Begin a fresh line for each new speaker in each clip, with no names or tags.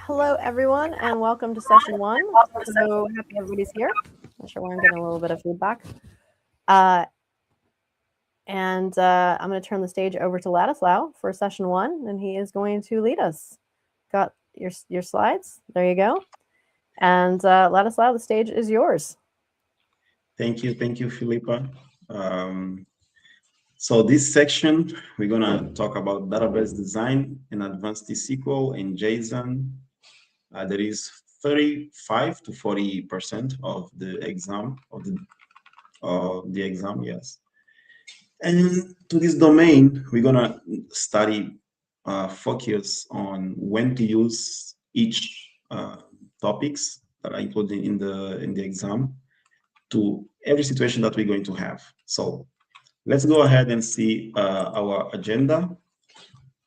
Hello, everyone, and welcome to session one. So happy everybody's here. Not sure why I'm getting a little bit of feedback. I'm going to turn the stage over to Ladislaw for session one, and he is going to lead us. Got your slides? There you go. And Ladislaw, the stage is yours.
Thank you, Philippa. So this section, we're gonna talk about database design in advanced T-SQL and JSON. There is 35 to 40% of the exam yes. And to this domain, we're gonna study focus on when to use each topics that are included in the exam to every situation that we're going to have. So let's go ahead and see our agenda.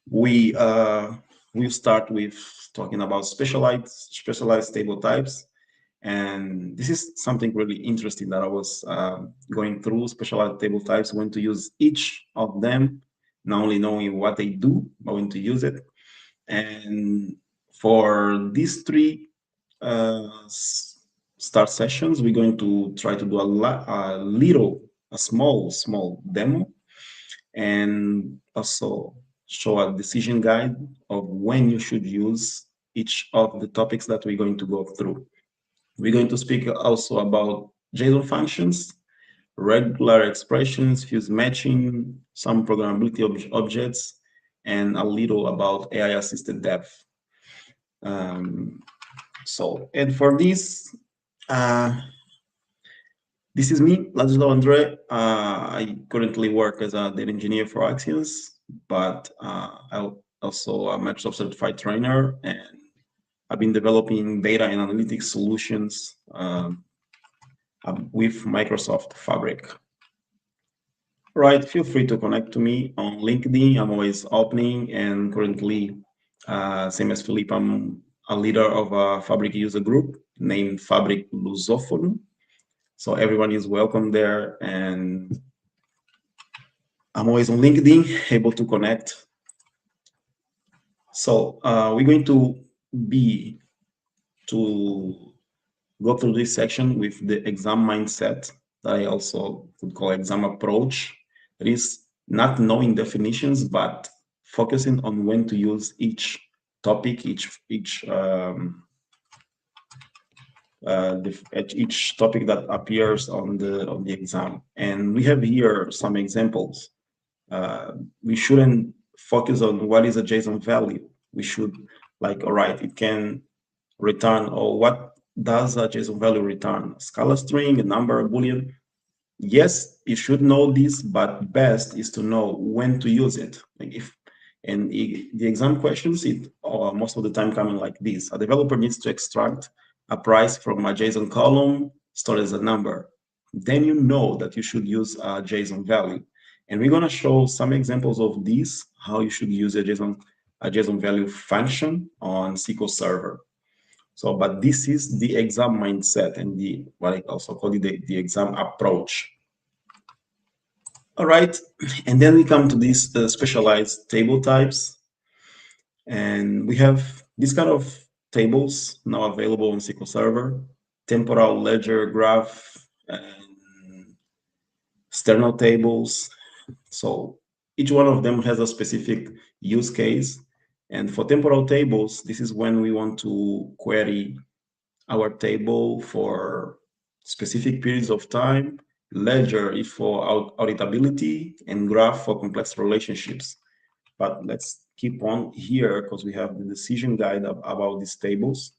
We'll start with talking about specialized table types. And this is something really interesting that I was going through, specialized table types, when to use each of them, not only knowing what they do, but when to use it. And for these three start sessions, we're going to try to do a small demo, and also show a decision guide of when you should use each of the topics that we're going to go through. We're going to speak also about JSON functions, regular expressions, fuse matching, some programmability objects, and a little about AI-assisted depth. And for this, this is me, Ladislaw Andre. I currently work as a data engineer for Axios, but I'm also a Microsoft certified trainer, and I've been developing data and analytics solutions with Microsoft Fabric. Right, feel free to connect to me on LinkedIn. I'm always opening, and currently, same as Philippe, I'm a leader of a Fabric user group named Fabric Lusophone. So everyone is welcome there, and I'm always on LinkedIn, able to connect. So we're going to go through this section with the exam mindset that I also would call exam approach. It is not knowing definitions, but focusing on when to use each topic, each topic that appears on the exam. And we have here some examples. We shouldn't focus on what is a JSON value. We should all right, it can return, or what does a JSON value return? A scalar string, a number, a Boolean? Yes, you should know this, but best is to know when to use it. The exam questions, most of the time coming like this. A developer needs to extract a price from a JSON column stored as a number. Then you know that you should use a JSON value. And we're gonna show some examples of this, how you should use a JSON value function on SQL Server. So, but this is the exam mindset and what I also call it the exam approach. All right, and then we come to these specialized table types. And we have this kind of tables now available on SQL Server: temporal, ledger, graph, and external tables. So each one of them has a specific use case. And for temporal tables, this is when we want to query our table for specific periods of time. Ledger is for auditability, and graph for complex relationships. But let's keep on here because we have the decision guide about these tables.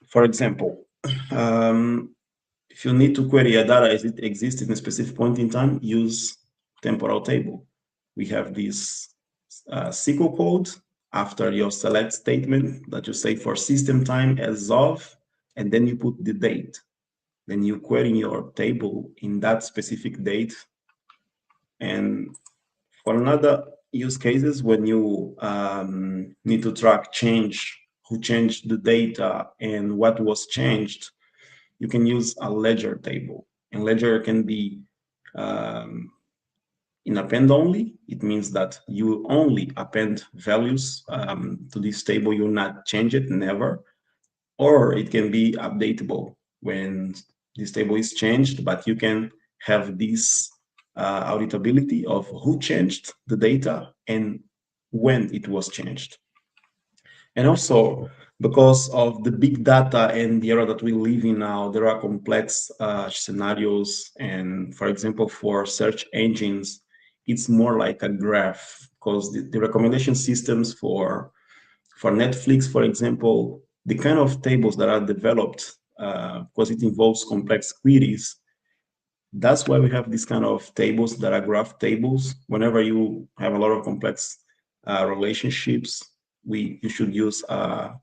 For example, if you need to query a data as it exists in a specific point in time, use temporal table. We have this SQL code after your select statement that you say for system time as of, and then you put the date. Then you query your table in that specific date. And for another use cases, when you need to track who changed the data and what was changed, you can use a ledger table. And ledger can be in append only, it means that you only append values to this table, you not change it, never. Or it can be updatable when this table is changed, but you can have this auditability of who changed the data and when it was changed. And also, because of the big data and the era that we live in now, there are complex scenarios. And for example, for search engines, it's more like a graph, because the recommendation systems for Netflix, for example, the kind of tables that are developed, because it involves complex queries, that's why we have these kind of tables that are graph tables. Whenever you have a lot of complex relationships, you should use a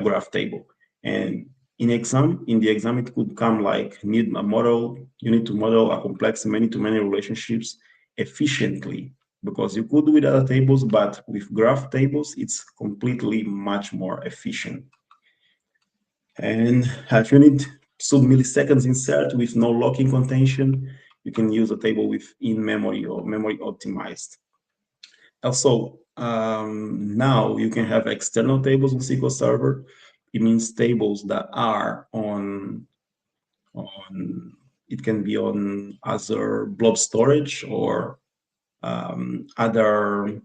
graph table. And in the exam, it could come like you need to model a complex many-to-many relationships efficiently, because you could do with other tables, but with graph tables, it's completely much more efficient. And if you need sub-milliseconds insert with no locking contention, you can use a table with in-memory or memory optimized. Also, now you can have external tables on SQL Server. It means tables that are on it can be on Azure Blob Storage or other,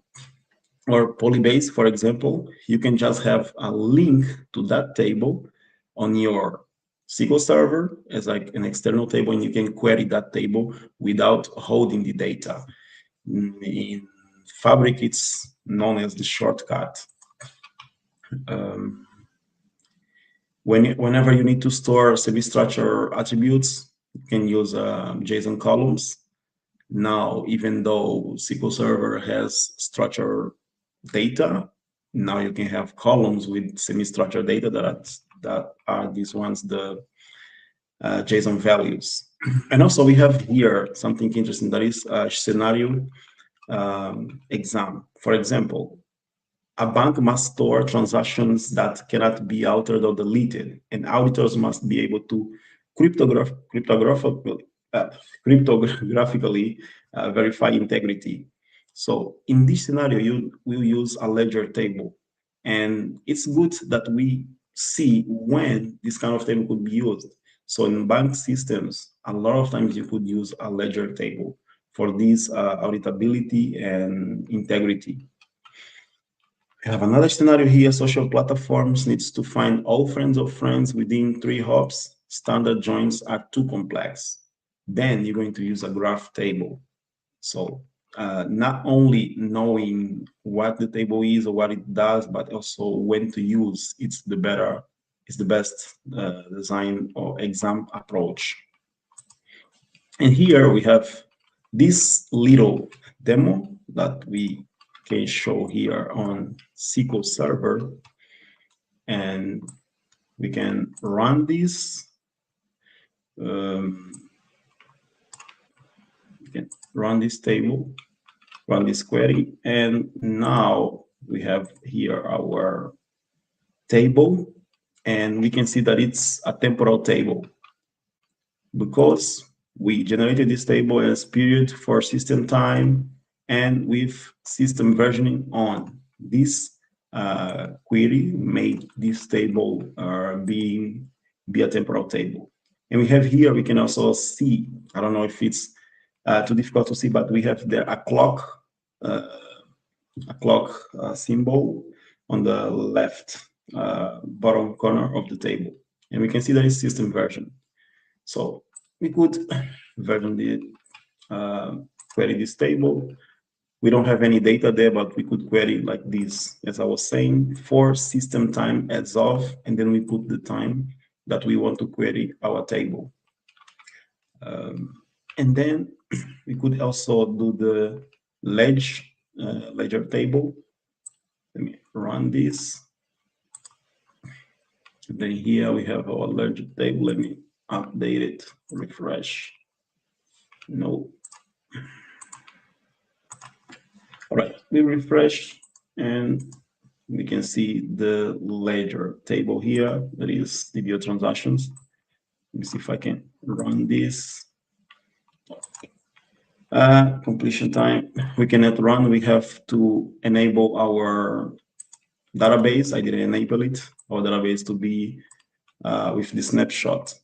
or Polybase, for example. You can just have a link to that table on your SQL Server as like an external table, and you can query that table without holding the data. In Fabric, it's known as the shortcut. Whenever you need to store semi-structured attributes, you can use JSON columns. Now, even though SQL Server has structured data, now you can have columns with semi-structured data that are these ones, the JSON values. And also we have here something interesting, that is a scenario exam. For example, a bank must store transactions that cannot be altered or deleted, and auditors must be able to cryptographically verify integrity. So in this scenario, you will use a ledger table. And it's good that we see when this kind of table could be used. So in bank systems, a lot of times you could use a ledger table for this auditability and integrity. We have another scenario here. Social platforms needs to find all friends of friends within 3 hops. Standard joins are too complex. Then you're going to use a graph table. So not only knowing what the table is or what it does, but also when to use, it's the best design or exam approach. And here we have this little demo that we can show here on SQL Server, and we can run this. We can run this table, run this query, and now we have here our table, and we can see that it's a temporal table because we generated this table as period for system time and with system versioning on. This query made this table be a temporal table. And we have here, we can also see, I don't know if it's too difficult to see, but we have there a clock symbol on the left bottom corner of the table. And we can see that it's system version. So we could version the query this table. We don't have any data there, but we could query like this, as I was saying, for system time as of, and then we put the time that we want to query our table. And then we could also do the ledger table. Let me run this. And then here we have our ledger table. Let me update it, refresh. No. All right, we refresh and we can see the ledger table here. That is DB transactions. Let me see if I can run this. Completion time. We cannot run. We have to enable our database. I didn't enable it. Our database to be with the snapshot.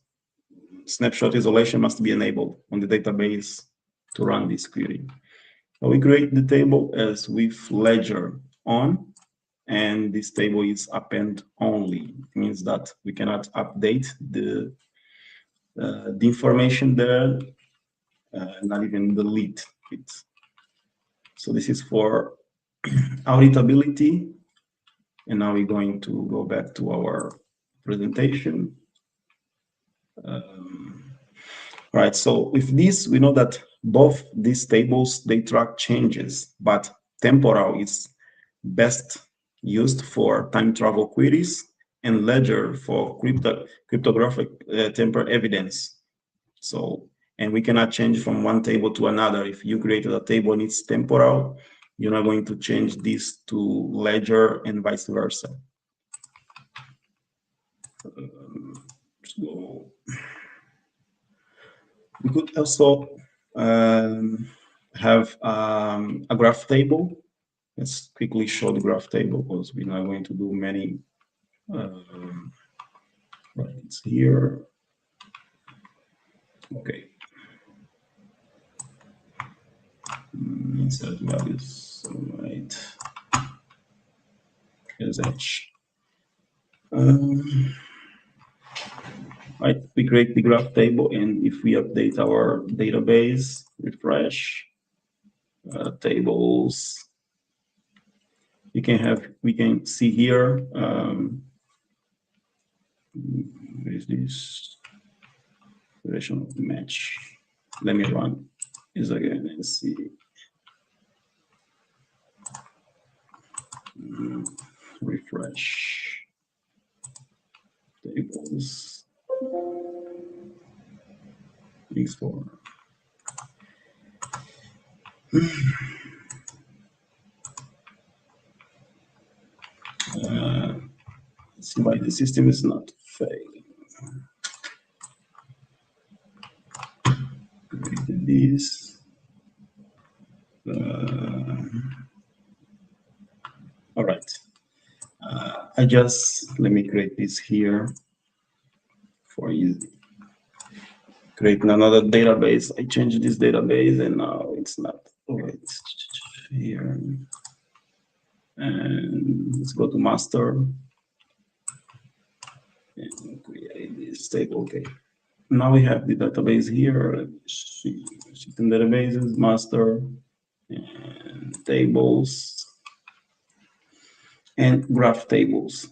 Snapshot isolation must be enabled on the database to run this query. So we create the table as with ledger on, and this table is append only. It means that we cannot update the information there, not even delete it. So this is for auditability. And now we're going to go back to our presentation. Right, so with this, we know that both these tables, they track changes, but temporal is best used for time travel queries and ledger for cryptographic temporal evidence. So, and we cannot change from one table to another. If you created a table and it's temporal, you're not going to change this to ledger and vice versa. So we could also have a graph table. Let's quickly show the graph table because we're not going to do many. Right, it's here. Okay. Insert values, right? Here's H. Right, we create the graph table, and if we update our database, refresh tables, we can see here. Where is this relational match? Let me run this again and see. Refresh tables. Export. See why the system is not failing. Created this. All right. Let me create this here for you. Create another database. I changed this database and now it's not. Oh, it's here. And let's go to master and create this table. Okay. Now we have the database here. Let's see. System databases, master, and tables, and graph tables.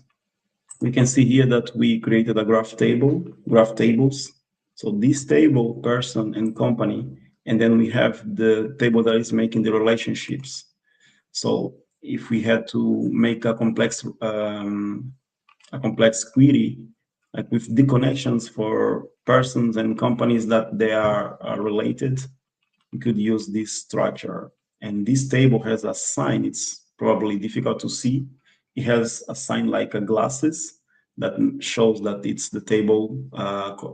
We can see here that we created a graph tables. So this table, person and company, and then we have the table that is making the relationships. So if we had to make a complex query, like with the connections for persons and companies that they are related, we could use this structure. And this table has a sign. It's probably difficult to see. It has a sign like a glasses that shows that it's the table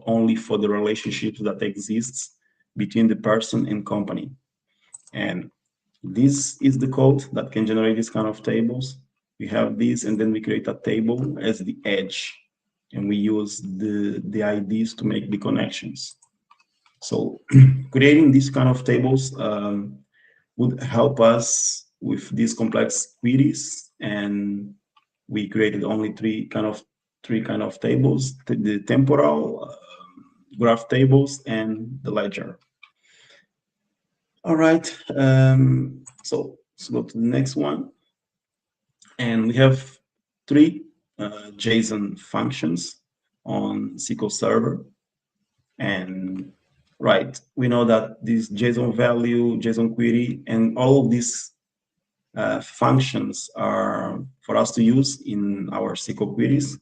only for the relationships that exists between the person and company. And this is the code that can generate this kind of tables. We have this, and then we create a table as the edge, and we use the IDs to make the connections. So creating these kind of tables would help us with these complex queries, and we created only three kind of tables: the temporal, graph tables, and the ledger. All right, so let's go to the next one, and we have three JSON functions on SQL Server. And right, we know that this JSON value, JSON query, and all of these functions are for us to use in our SQL queries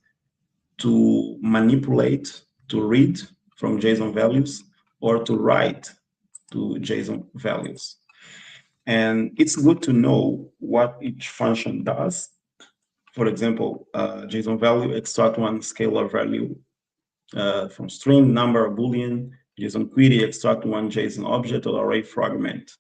to manipulate, to read from JSON values, or to write to JSON values. And it's good to know what each function does. For example, JSON value extract one scalar value from string, number, Boolean, JSON query, extract one JSON object or array fragment.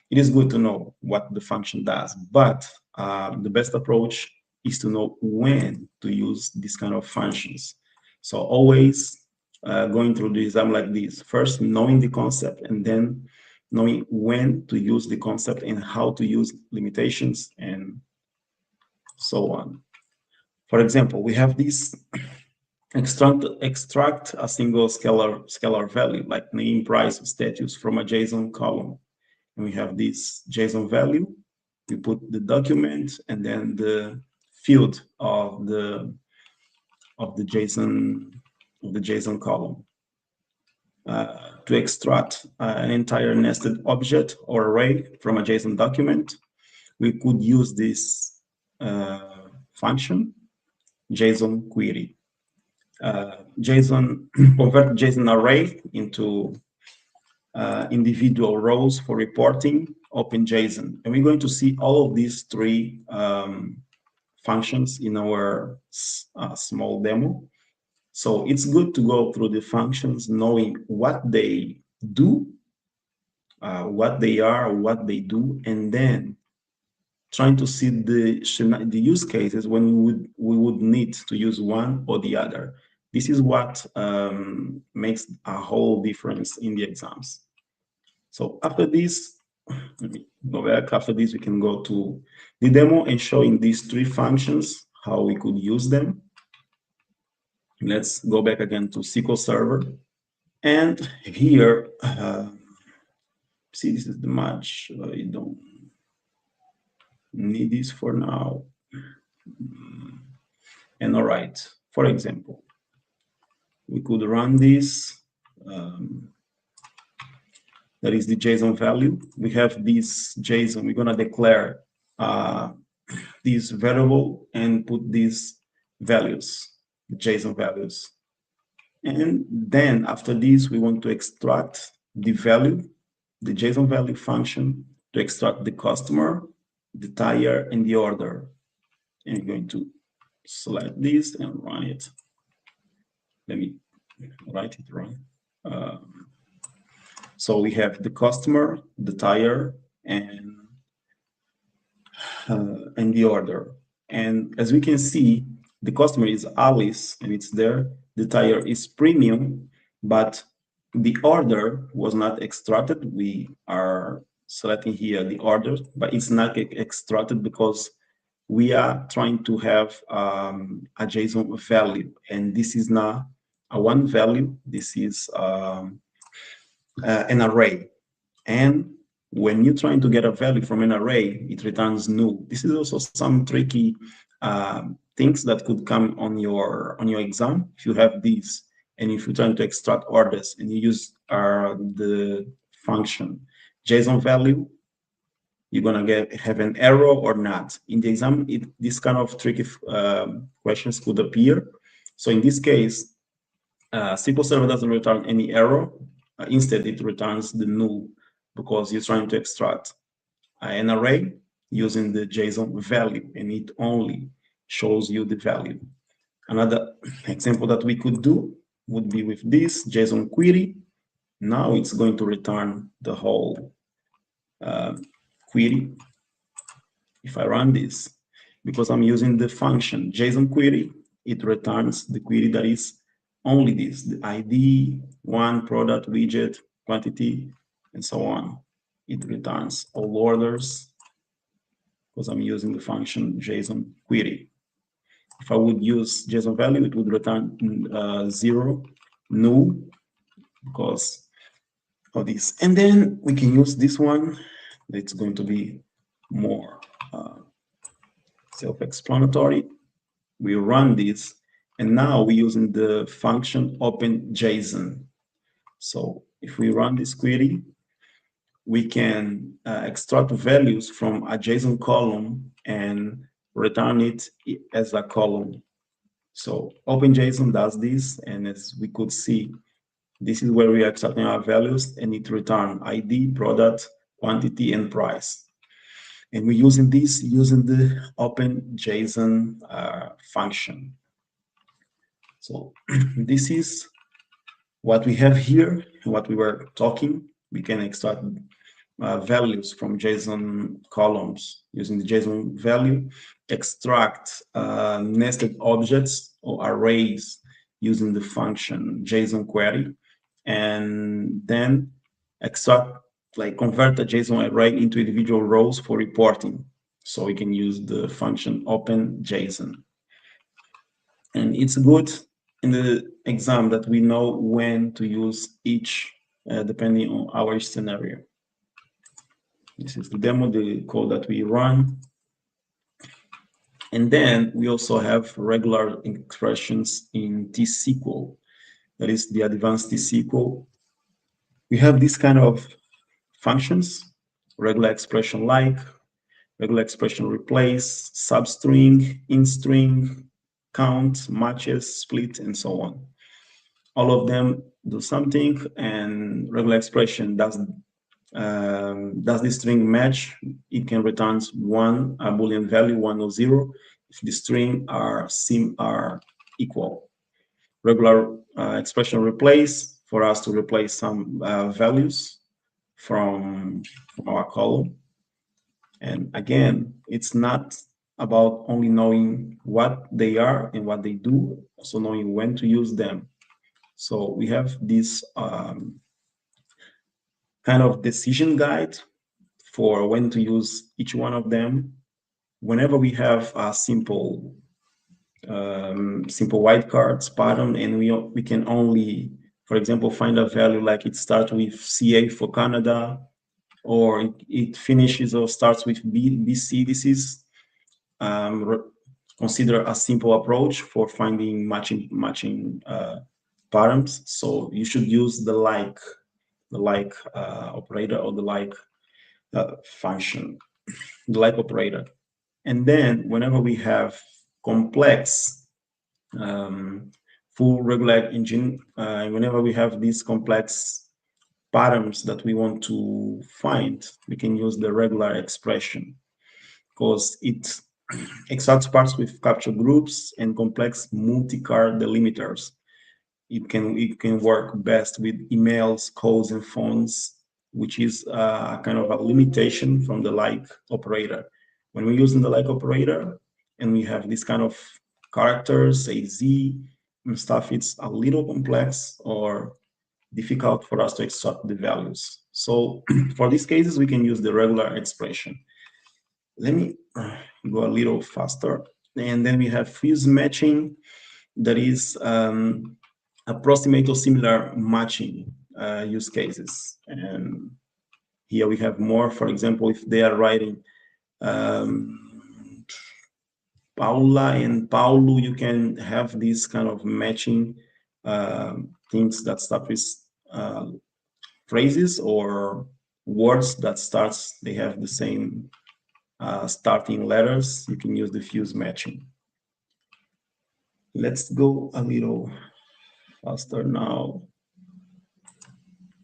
It is good to know what the function does, but the best approach is to know when to use this kind of functions. So always going through the exam like this, first knowing the concept and then knowing when to use the concept and how to use limitations and so on. For example, we have this extract a single scalar value like name, price, status from a JSON column. And we have this JSON value. We put the document and then the field of the JSON column. To extract an entire nested object or array from a JSON document, we could use this function, JSON query. Convert JSON array into individual rows for reporting, OPENJSON. And we're going to see all of these three functions in our small demo. So it's good to go through the functions, knowing what they do, what they are, what they do, and then trying to see the use cases when we would need to use one or the other. This is what makes a whole difference in the exams. So after this, let me go back. After this, we can go to the demo and showing these three functions, how we could use them. Let's go back again to SQL Server. And here, see, this is the match. I don't need this for now. And all right, for example, we could run this. That is the JSON value. We have this JSON. We're going to declare this variable and put these values, the JSON values. And then after this, we want to extract the value, the JSON value function, to extract the customer, the tire, and the order. And we're going to select this and run it. Let me write it right. So we have the customer, the tire, and the order. And as we can see, the customer is Alice, and it's there. The tire is premium, but the order was not extracted. We are selecting here the order, but it's not extracted because we are trying to have a JSON value, and this is not a one value. This is an array. And when you're trying to get a value from an array, it returns null. This is also some tricky things that could come on your exam. If you have these, and if you're trying to extract orders and you use the function JSON value, you're gonna have an error or not. In the exam, this kind of tricky questions could appear. So in this case, SQL Server doesn't return any error. Instead, it returns the null because you're trying to extract an array using the JSON value, and it only shows you the value. Another example that we could do would be with this JSON query. Now it's going to return the whole query. If I run this, because I'm using the function JSON query, it returns the query that is only this, the ID, one, product, widget, quantity, and so on. It returns all orders because I'm using the function JSON query. If I would use JSON value, it would return 0, null, because of this. And then we can use this one. It's going to be more self-explanatory. We run this, and now we're using the function OPENJSON. So if we run this query, we can extract values from a JSON column and return it as a column. So OPENJSON does this, and as we could see, this is where we are extracting our values, and it returns ID, product, quantity, and price. And we're using this using the OPENJSON function. So this is what we have here, what we were talking, we can extract values from JSON columns using the JSON value, extract nested objects or arrays using the function JSON query, and then extract, like convert the JSON array into individual rows for reporting. So we can use the function OPENJSON. And it's good in the exam that we know when to use each depending on our scenario. This is the demo, the code that we run. And then we also have regular expressions in T-SQL. That is the advanced T-SQL. We have this kind of functions, regular expression like, regular expression replace, substring, in-string, count, matches, split, and so on. All of them do something, and regular expression does the string match? It can return one, a Boolean value, 1 or 0, if the string are equal. Regular expression replace, for us to replace some values from our column. And again, it's not about only knowing what they are and what they do, also knowing when to use them. So we have this kind of decision guide for when to use each one of them. Whenever we have a simple wildcards pattern, and we can only, for example, find a value like it starts with CA for Canada, or it finishes or starts with BC. This is considered a simple approach for finding matching patterns. So you should use the like operator, or the like function, the like operator. And then whenever we have complex full regular engine, whenever we have these complex patterns that we want to find, we can use the regular expression, because it extracts parts with capture groups and complex multi-card delimiters. It can work best with emails, codes, and phones, which is kind of a limitation from the like operator. When we're using the like operator and we have this kind of characters, say Z and stuff, it's a little complex or difficult for us to extract the values. So for these cases, we can use the regular expression. Let me go a little faster. And then we have fuse matching, that is approximate or similar matching use cases. And here we have more. For example, if they are writing Paula and Paulo, you can have this kind of matching things that start with phrases or words that they have the same starting letters. You can use the fuse matching. Let's go a little faster now.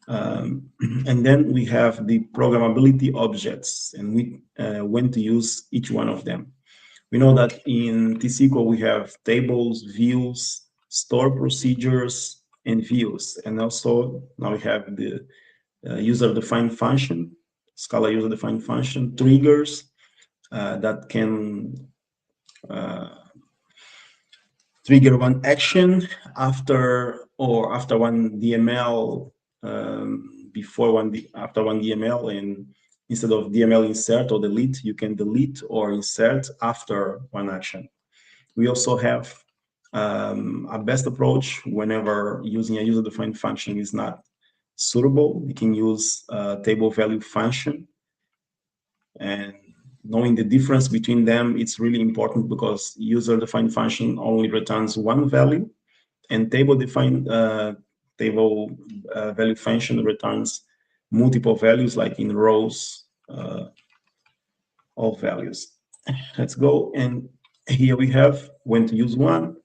And then we have the programmability objects, and when to use each one of them. We know that in T-SQL we have tables, views, store procedures, and views. And also now we have the user-defined function, Scala user-defined function, triggers that can trigger one action after one DML, after one DML, and instead of DML insert or delete, you can delete or insert after one action. We also have a best approach whenever using a user-defined function is not suitable. We can use a table value function, and knowing the difference between them, it's really important, because user-defined function only returns one value, and table value function returns multiple values, like in rows of values. Let's go, and here we have when to use one.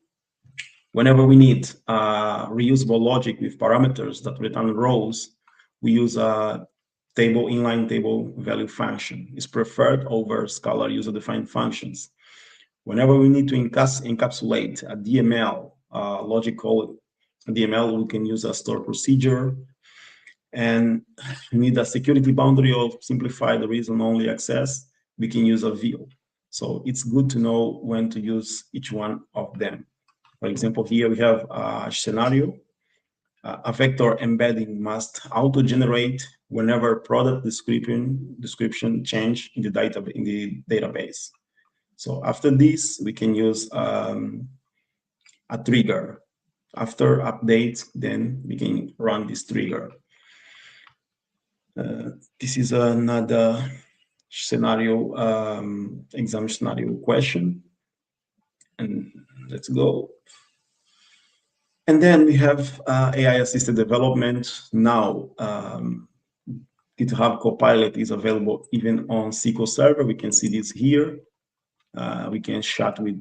Whenever we need reusable logic with parameters that return rows, we use a inline table value function. It's preferred over Scala user-defined functions. Whenever we need to encapsulate a DML logic code DML, we can use a store procedure, and need a security boundary or simplify the reason-only access, we can use a view. So it's good to know when to use each one of them. For example, here we have a scenario. A vector embedding must auto-generate whenever product description change in the database. So after this, we can use a trigger. After update, then we can run this trigger. This is another scenario, exam scenario question. And let's go. And then we have AI-assisted development. Now, GitHub Copilot is available even on SQL Server. We can see this here. We can chat with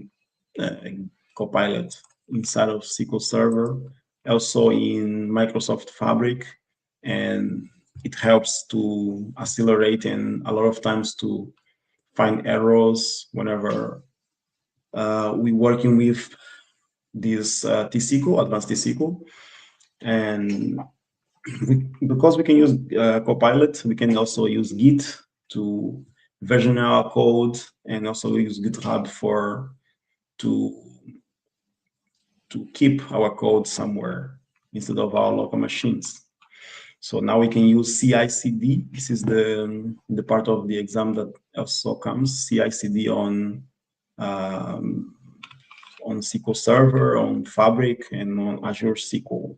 Copilot inside of SQL Server, also in Microsoft Fabric, and it helps to accelerate and a lot of times to find errors whenever we're working with this T-SQL, advanced T-SQL. And because we can use Copilot, we can also use Git to version our code, and also use GitHub to keep our code somewhere instead of our local machines. So now we can use CI/CD. This is the part of the exam that also comes, CI/CD on SQL Server, on Fabric, and on Azure SQL.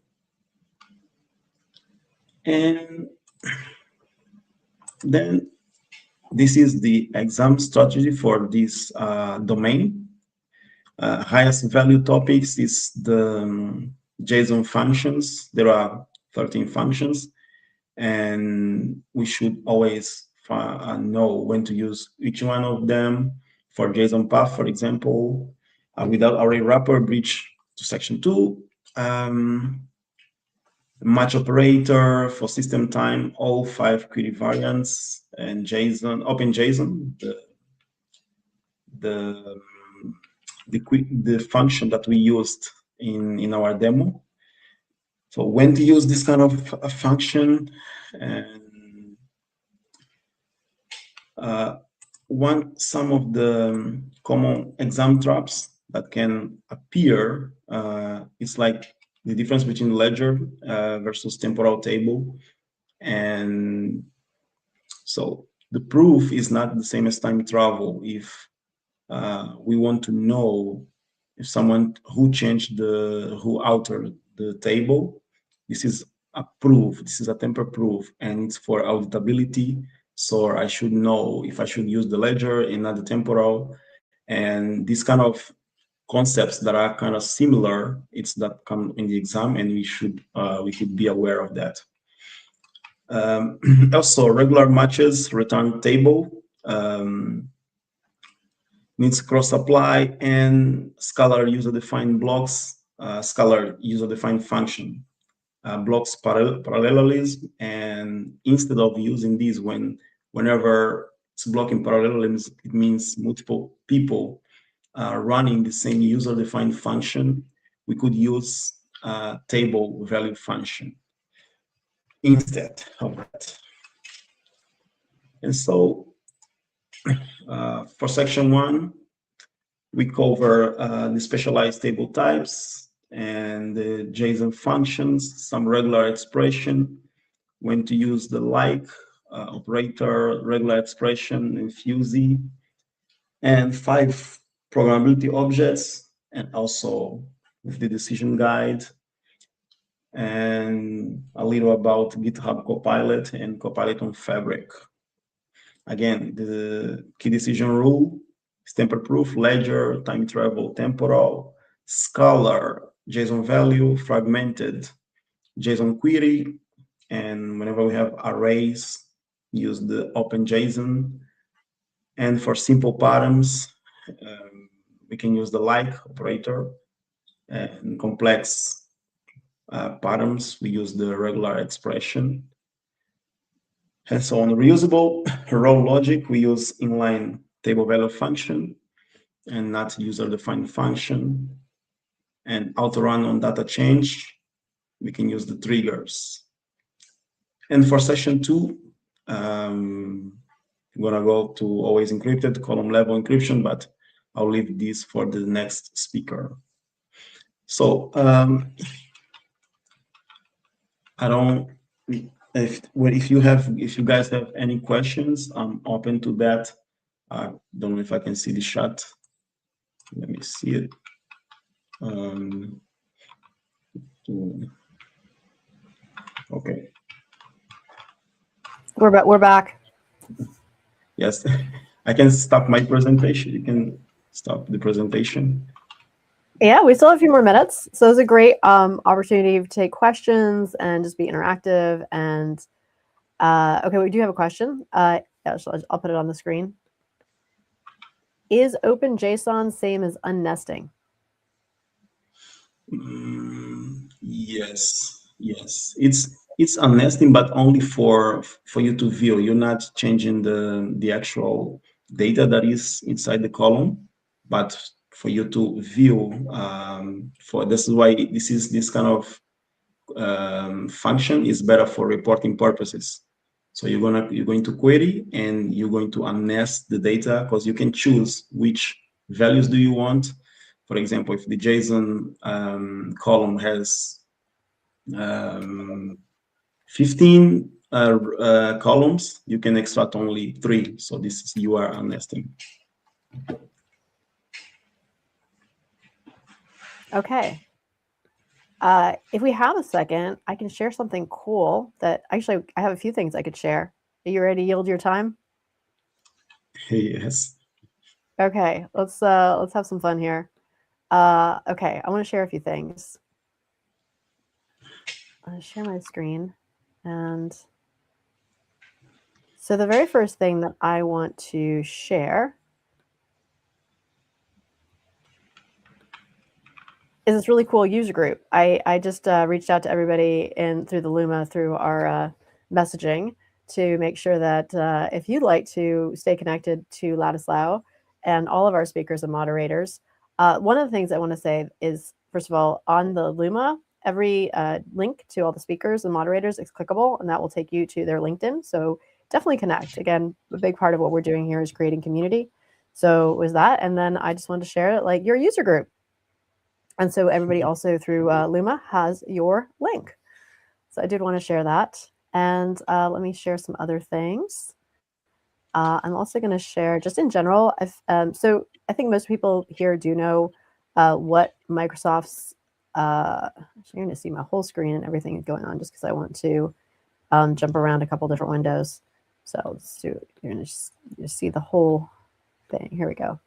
And then this is the exam strategy for this domain. Highest value topics is the JSON functions. There are 13 functions, and we should always know when to use each one of them. For JSON path, for example, without array wrapper, bridge to section 2. Match operator for system time, all 5 query variants, and JSON, OPENJSON, the function that we used in our demo. So when to use this kind of a function, and some of the common exam traps that can appear, it's like the difference between ledger versus temporal table. And so the proof is not the same as time travel. If we want to know if someone who altered the table, this is a proof, this is a temper proof, and it's for auditability. So I should know if I should use the ledger and not the temporal. And these kind of concepts that are kind of similar, it's that come in the exam, and we should be aware of that. Also, regular matches return table needs cross-apply, and scalar user-defined blocks, scalar user-defined function blocks parallelism. And instead of using these whenever it's blocking parallelism, it means multiple people running the same user-defined function, we could use table value function instead of that. And so for section 1, we cover the specialized table types and the JSON functions, some regular expression, when to use the like operator, regular expression, and fuzzy, and 5 programmability objects, and also with the decision guide, and a little about GitHub Copilot and Copilot on Fabric. Again, the key decision rule is tamper-proof, ledger, time travel, temporal, scalar, JSON value, fragmented, JSON query, and whenever we have arrays, use the OPENJSON. And for simple patterns, we can use the like operator. And complex patterns, we use the regular expression. And so on reusable row logic, we use inline table value function and not user-defined function. And auto-run on data change, we can use the triggers. And for session 2, I'm gonna go to always encrypted column level encryption, but I'll leave this for the next speaker. So I don't. If you guys have any questions, I'm open to that. I don't know if I can see the chat. Let me see it. Okay.
We're back.
Yes, I can stop my presentation. You can stop the presentation.
Yeah, we still have a few more minutes. So it's a great opportunity to take questions and just be interactive. And okay, we do have a question. Yeah, so I'll put it on the screen. Is OPENJSON same as unnesting?
Yes, it's unnesting, but only for you to view. You're not changing the actual data that is inside the column, but for you to view. This is why this kind of function is better for reporting purposes. So you're going to query and you're going to unnest the data, because you can choose which values do you want. For example, if the JSON column has 15 columns, you can extract only 3. So this is you are unnesting.
Okay. If we have a second, I can share something cool that actually I have a few things I could share. Are you ready to yield your time?
Yes.
Okay, let's have some fun here. Okay, I want to share a few things. I'm going to share my screen. And so the very first thing that I want to share is this really cool user group. I just reached out to everybody through the Luma, through our messaging, to make sure that if you'd like to stay connected to Ladislao and all of our speakers and moderators, one of the things I want to say is, first of all, on the Luma, every link to all the speakers and moderators is clickable, and that will take you to their LinkedIn. So definitely connect. Again, a big part of what we're doing here is creating community. So it was that. And then I just wanted to share it, like your user group. And so everybody also through Luma has your link. So I did want to share that. And let me share some other things. I'm also going to share just in general. So I think most people here do know what Microsoft's, you're going to see my whole screen and everything going on just because I want to jump around a couple different windows. So let's do, you're going to just see the whole thing. Here we go.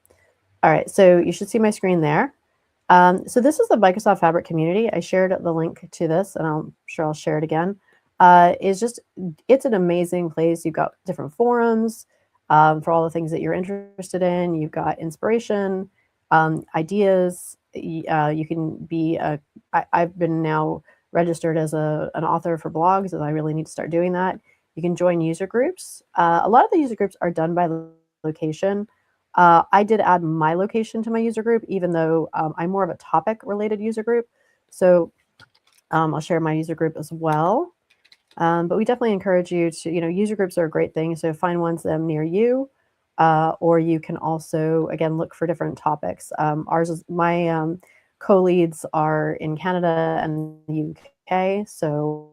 All right, so you should see my screen there. So this is the Microsoft Fabric community. I shared the link to this, and I'm sure I'll share it again. It's an amazing place. You've got different forums for all the things that you're interested in. You've got inspiration, ideas. You can be I've been now registered as an author for blogs, and I really need to start doing that. You can join user groups. A lot of the user groups are done by location. I did add my location to my user group, even though I'm more of a topic-related user group. So I'll share my user group as well. But we definitely encourage you to, user groups are a great thing. So find ones that are near you, or you can also, again, look for different topics. My co-leads are in Canada and the UK. So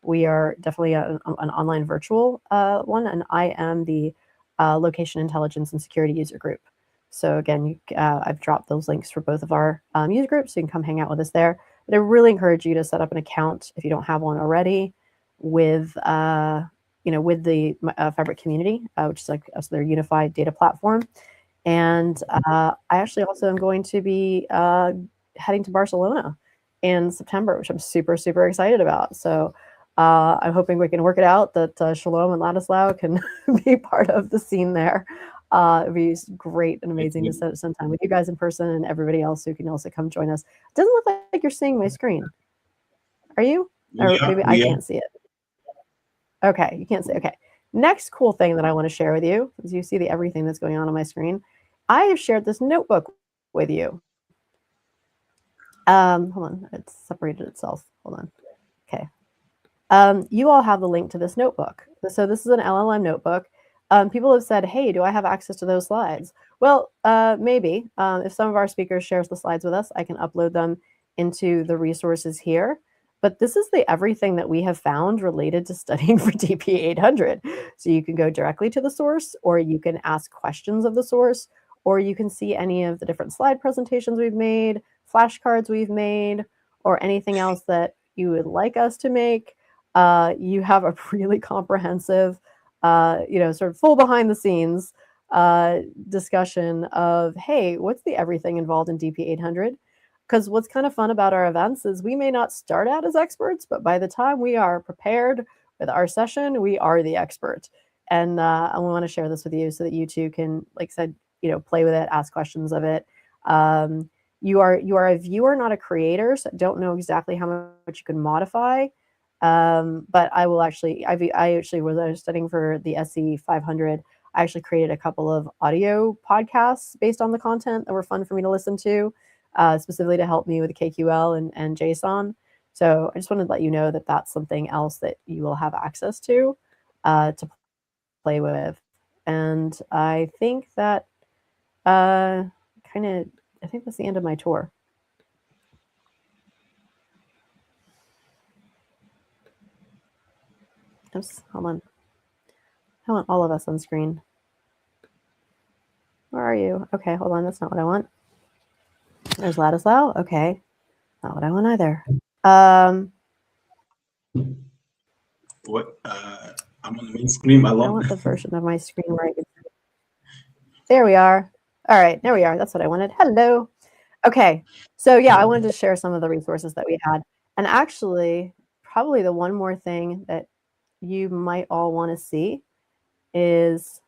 we are definitely an online virtual one, and I am the location intelligence and security user group. So again, I've dropped those links for both of our user groups, so you can come hang out with us there. But I really encourage you to set up an account if you don't have one already with with the Fabric community, which is like their unified data platform. And I actually also am going to be heading to Barcelona in September, which I'm super, super excited about. So I'm hoping we can work it out that Shalom and Ladislao can be part of the scene there. It'd be great and amazing to spend time with you guys in person and everybody else who can also come join us. It doesn't look like you're seeing my screen. Are you? Or maybe I can't see it. Okay, you can't see. Okay. Next cool thing that I want to share with you, as you see everything that's going on my screen, I have shared this notebook with you. Hold on, it's separated itself. Hold on. you all have the link to this notebook. So this is an LLM notebook. People have said, hey, do I have access to those slides? Well, maybe. If some of our speakers shares the slides with us, I can upload them into the resources here. But this is the everything that we have found related to studying for DP-800. So you can go directly to the source, or you can ask questions of the source, or you can see any of the different slide presentations we've made, flashcards we've made, or anything else that you would like us to make. You have a really comprehensive, sort of full behind the scenes discussion of, hey, what's the everything involved in DP-800? Because what's kind of fun about our events is we may not start out as experts, but by the time we are prepared with our session, we are the expert. And we want to share this with you so that you too can, like I said, play with it, ask questions of it. You are a viewer, not a creator, so don't know exactly how much you can modify. But I will actually, I actually was studying for the SE 500. I actually created a couple of audio podcasts based on the content that were fun for me to listen to, specifically to help me with KQL and JSON. So I just wanted to let you know that that's something else that you will have access to play with. And I think that I think that's the end of my tour. Oops, hold on. I want all of us on screen. Where are you? Okay, hold on. That's not what I want. There's Ladislao. Okay, not what I want either.
What? I'm on the main screen.
I want the version of my screen where I can. There we are. All right, there we are. That's what I wanted. Hello. Okay, so yeah, I wanted to share some of the resources that we had. And actually, probably the one more thing that you might all want to see is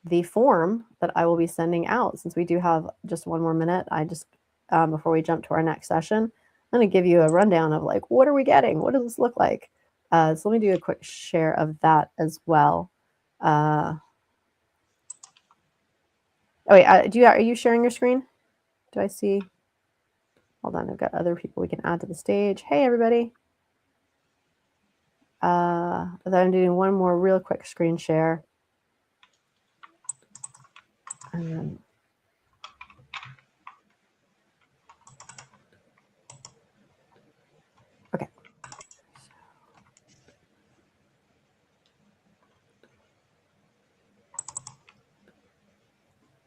the form that I will be sending out. Since we do have just one more minute, I just, before we jump to our next session, I'm going to give you a rundown of like, what are we getting? What does this look like? So let me do a quick share of that as well. Oh wait, are you sharing your screen? Do I see? Hold on, I've got other people we can add to the stage. Hey, everybody. I'm doing one more real quick screen share. And then, okay.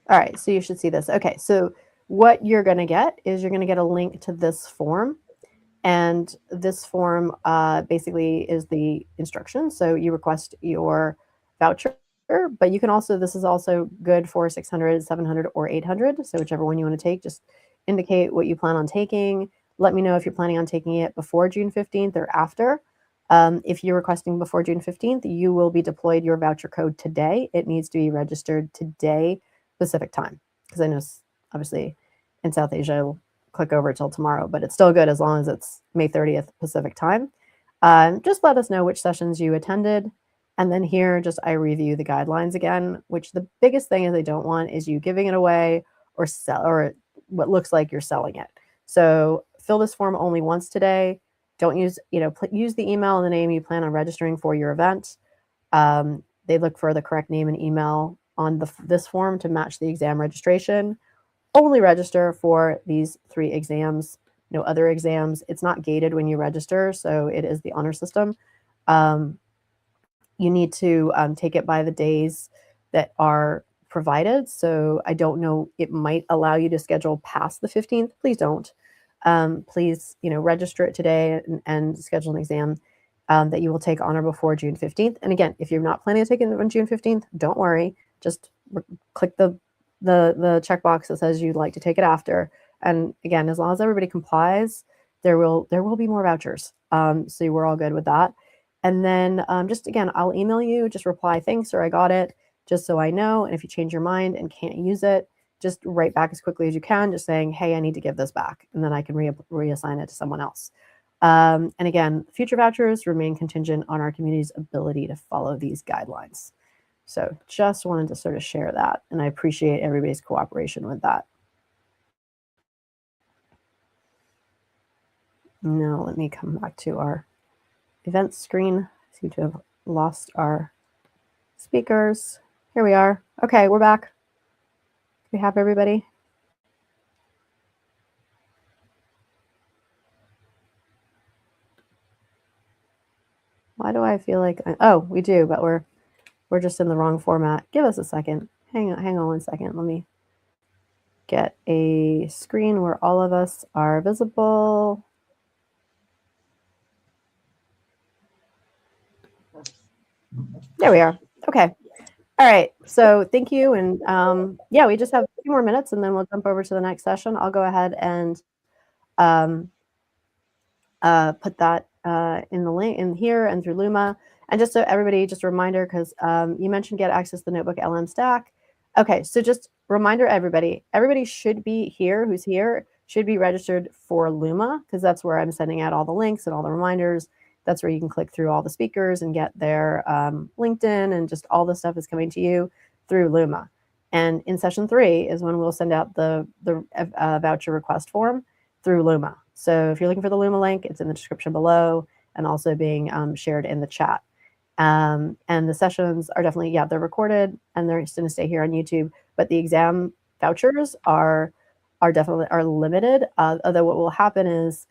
All right, so you should see this. Okay, so what you're going to get is you're going to get a link to this form. And this form basically is the instructions. So you request your voucher, but you can also, this is also good for 600, 700, or 800. So whichever one you want to take, just indicate what you plan on taking. Let me know if you're planning on taking it before June 15th or after. If you're requesting before June 15th, you will be deployed your voucher code today. It needs to be registered today, Pacific time, because I know obviously in South Asia, click over till tomorrow, but it's still good as long as it's May 30th Pacific time. Just let us know which sessions you attended. And then here, just I review the guidelines again, which the biggest thing is I don't want is you giving it away or what looks like you're selling it. So fill this form only once today. Don't use, use the email and the name you plan on registering for your event. They look for the correct name and email on this form to match the exam registration. Only register for these 3 exams, no other exams. It's not gated when you register, so it is the honor system. You need to take it by the days that are provided. So I don't know, it might allow you to schedule past the 15th. Please don't. Please, register it today and schedule an exam that you will take on or before June 15th. And again, if you're not planning on taking it on June 15th, don't worry. Just click the checkbox that says you'd like to take it after. And again, as long as everybody complies, there will be more vouchers. So we're all good with that. And then just again, I'll email you, just reply thanks or I got it, just so I know. And if you change your mind and can't use it, just write back as quickly as you can, just saying, hey, I need to give this back. And then I can reassign it to someone else. And again, future vouchers remain contingent on our community's ability to follow these guidelines. So just wanted to sort of share that, and I appreciate everybody's cooperation with that. Now let me come back to our event screen. Seem to have lost our speakers. Here we are. Okay, we're back. We have everybody. Why do I feel like oh, we do, but we're just in the wrong format. Give us a second. Hang on 1 second. Let me get a screen where all of us are visible. There we are. Okay. All right. So thank you. And yeah, we just have a few more minutes and then we'll jump over to the next session. I'll go ahead and put that in the link in here and through Luma. And just so everybody, just a reminder, because you mentioned get access to the Notebook LM stack. Okay, so just reminder everybody should be here, who's here, should be registered for Luma, because that's where I'm sending out all the links and all the reminders. That's where you can click through all the speakers and get their LinkedIn, and just all the stuff is coming to you through Luma. And in session 3 is when we'll send out the voucher request form through Luma. So if you're looking for the Luma link, it's in the description below and also being shared in the chat. And the sessions are definitely, yeah, they're recorded and they're going to stay here on YouTube, but the exam vouchers are definitely limited. Although what will happen is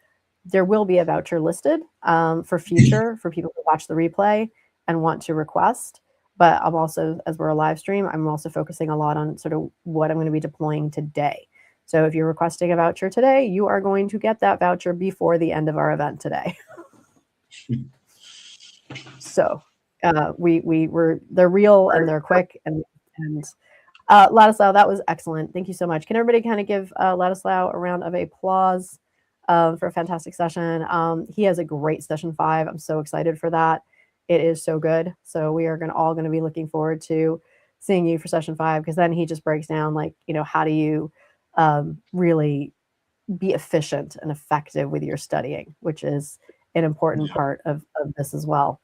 there will be a voucher listed for future, for people who watch the replay and want to request. But I'm also, as we're a live stream, I'm also focusing a lot on sort of what I'm going to be deploying today. So if you're requesting a voucher today, you are going to get that voucher before the end of our event today. So they're real and they're quick and Ladislaw, that was excellent. Thank you so much. Can everybody kind of give Ladislaw a round of applause for a fantastic session? He has a great session 5. I'm so excited for that. It is so good. So we are all going to be looking forward to seeing you for session 5, because then he just breaks down, like, you know, how do you really be efficient and effective with your studying, which is an important part of this as well.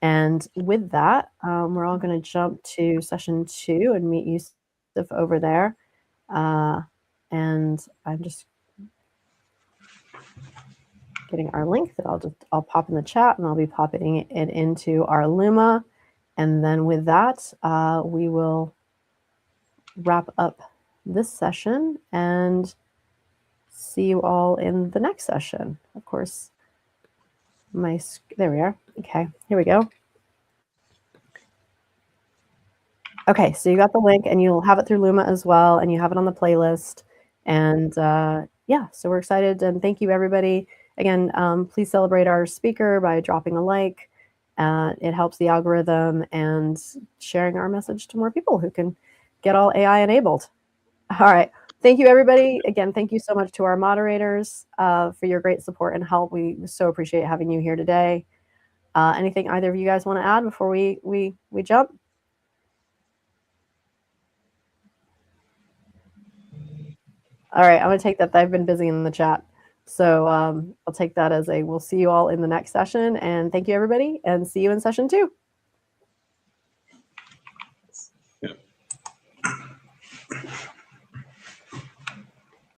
And with that, we're all going to jump to session 2 and meet Yusuf over there. And I'm just getting our link that I'll pop in the chat, and I'll be popping it into our Luma. And then with that, we will wrap up this session and see you all in the next session. Of course, there we are. Okay, here we go. Okay, so you got the link and you'll have it through Luma as well, and you have it on the playlist. And yeah, so we're excited, and thank you everybody. Again, please celebrate our speaker by dropping a like. It helps the algorithm, and sharing our message to more people who can get all AI enabled. All right. Thank you, everybody. Again, thank you so much to our moderators for your great support and help. We so appreciate having you here today. Anything either of you guys want to add before we jump? All right, I'm going to take that. I've been busy in the chat. So I'll take that as a we'll see you all in the next session. And thank you, everybody, and see you in session 2.
Yeah.